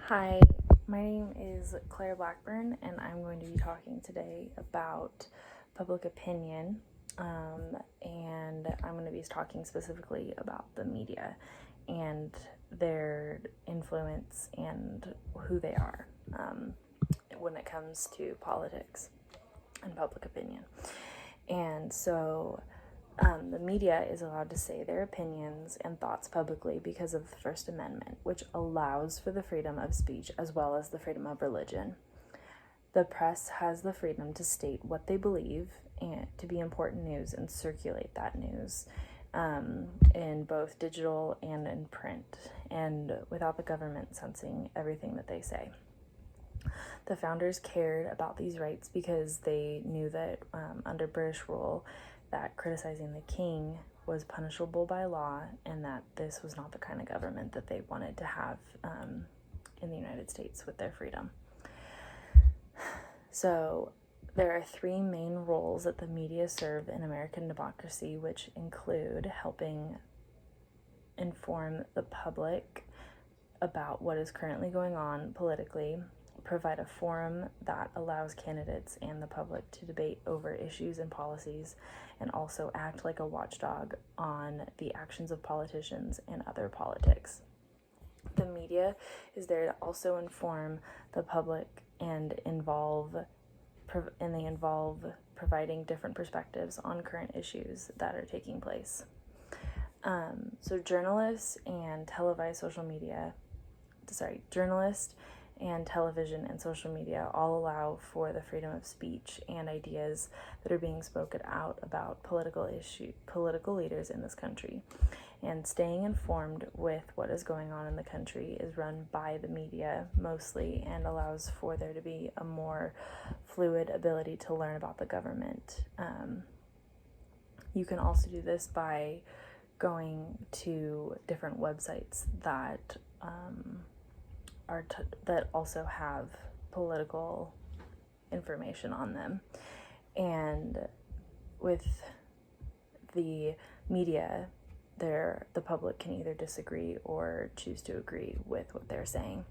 Hi, my name is Claire Blackburn, and I'm going to be talking today about public opinion, and I'm going to be talking specifically about the media and their influence and who they are when it comes to politics and public opinion. And so the media is allowed to say their opinions and thoughts publicly because of the First Amendment, which allows for the freedom of speech as well as the freedom of religion. The press has the freedom to state what they believe and to be important news and circulate that news in both digital and in print, and without the government censoring everything that they say. The founders cared about these rights because they knew that under British rule, that criticizing the king was punishable by law, and that this was not the kind of government that they wanted to have in the United States with their freedom. So there are three main roles that the media serve in American democracy, which include helping inform the public about what is currently going on politically, provide a forum that allows candidates and the public to debate over issues and policies, and also act like a watchdog on the actions of politicians and other politics. The media is there to also inform the public and they involve providing different perspectives on current issues that are taking place. So journalists and television and social media all allow for the freedom of speech and ideas that are being spoken out about political leaders in this country. And staying informed with what is going on in the country is run by the media mostly, and allows for there to be a more fluid ability to learn about the government. You can also do this by going to different websites that that also have political information on them. And with the media, the public can either disagree or choose to agree with what they're saying.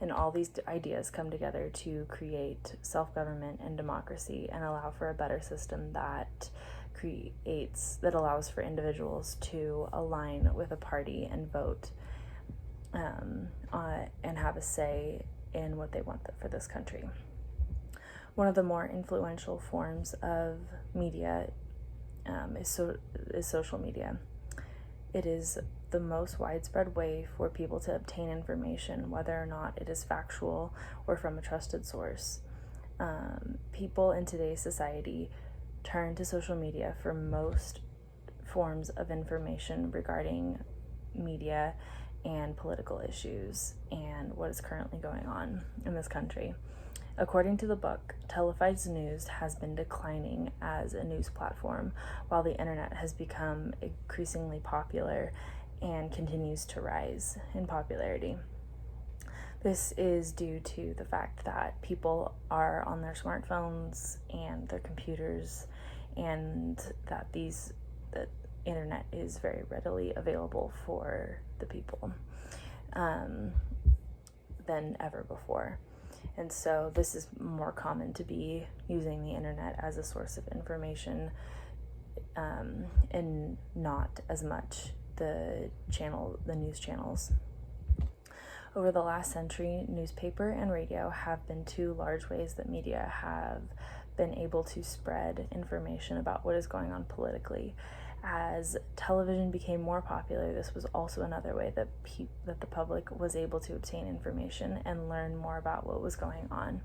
And all these ideas come together to create self-government and democracy and allow for a better system that allows for individuals to align with a party and vote and have a say in what they want for this country. One of the more influential forms of media is social media. It is the most widespread way for people to obtain information, whether or not it is factual or from a trusted source. People in today's society turn to social media for most forms of information regarding media and political issues and what is currently going on in this country. According to the book, televised news has been declining as a news platform, while the internet has become increasingly popular and continues to rise in popularity. This is due to the fact that people are on their smartphones and their computers, and that the internet is very readily available for the people than ever before. And so this is more common to be using the internet as a source of information, and not as much the news channels. Over the last century, newspaper and radio have been two large ways that media have been able to spread information about what is going on politically. As television became more popular, this was also another way that the public was able to obtain information and learn more about what was going on.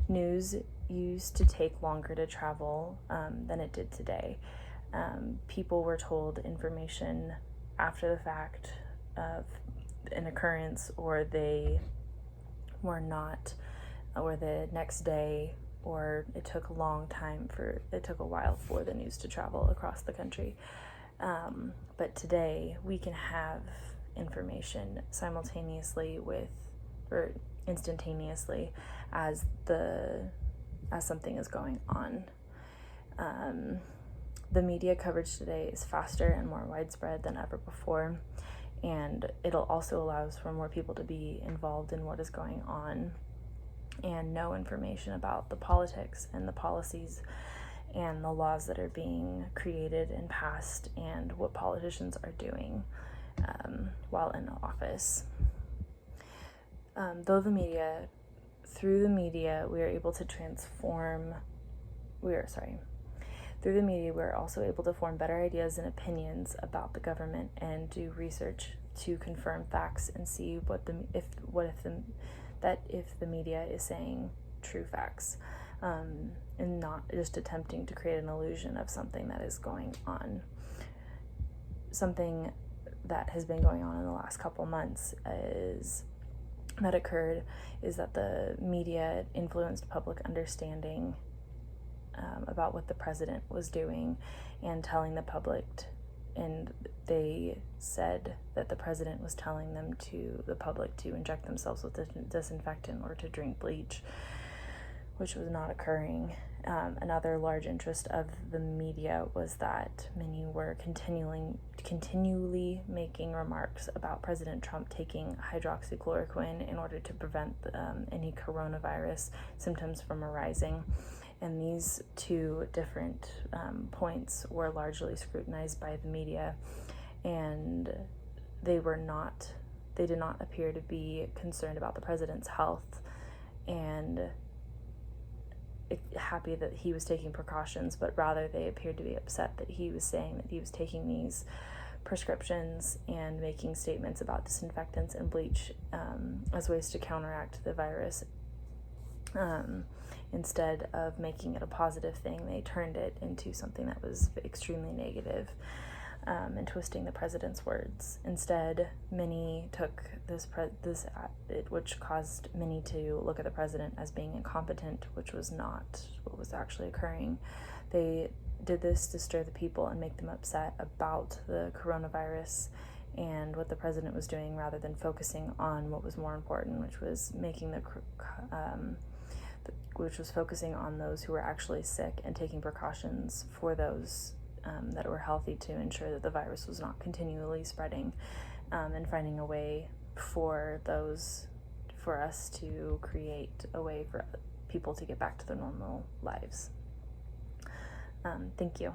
News used to take longer to travel than it did today. People were told information after the fact of an occurrence, or they were not, or the next day, or it took a while for the news to travel across the country. But today we can have information simultaneously or instantaneously as something is going on. The media coverage today is faster and more widespread than ever before. and it'll also allows for more people to be involved in what is going on and know information about the politics and the policies and the laws that are being created and passed and what politicians are doing while in office. Through the media, we are able to through the media, we're also able to form better ideas and opinions about the government and do research to confirm facts and see if the media is saying true facts, and not just attempting to create an illusion of something that is going on. Something that has been going on in the last couple months is that the media influenced public understanding about what the president was doing and telling the public, and they said that the president was telling the public to inject themselves with disinfectant or to drink bleach, which was not occurring. Another large interest of the media was that many were continually making remarks about President Trump taking hydroxychloroquine in order to prevent any coronavirus symptoms from arising. And these two different points were largely scrutinized by the media, and they did not appear to be concerned about the president's health and happy that he was taking precautions, but rather they appeared to be upset that he was saying that he was taking these prescriptions and making statements about disinfectants and bleach as ways to counteract the virus. Instead of making it a positive thing, they turned it into something that was extremely negative, and twisting the president's words. Instead, many took which caused many to look at the president as being incompetent, which was not what was actually occurring. They did this to stir the people and make them upset about the coronavirus and what the president was doing, rather than focusing on what was more important, which was focusing on those who were actually sick and taking precautions for those that were healthy to ensure that the virus was not continually spreading, and finding a way for us to create a way for people to get back to their normal lives. Thank you.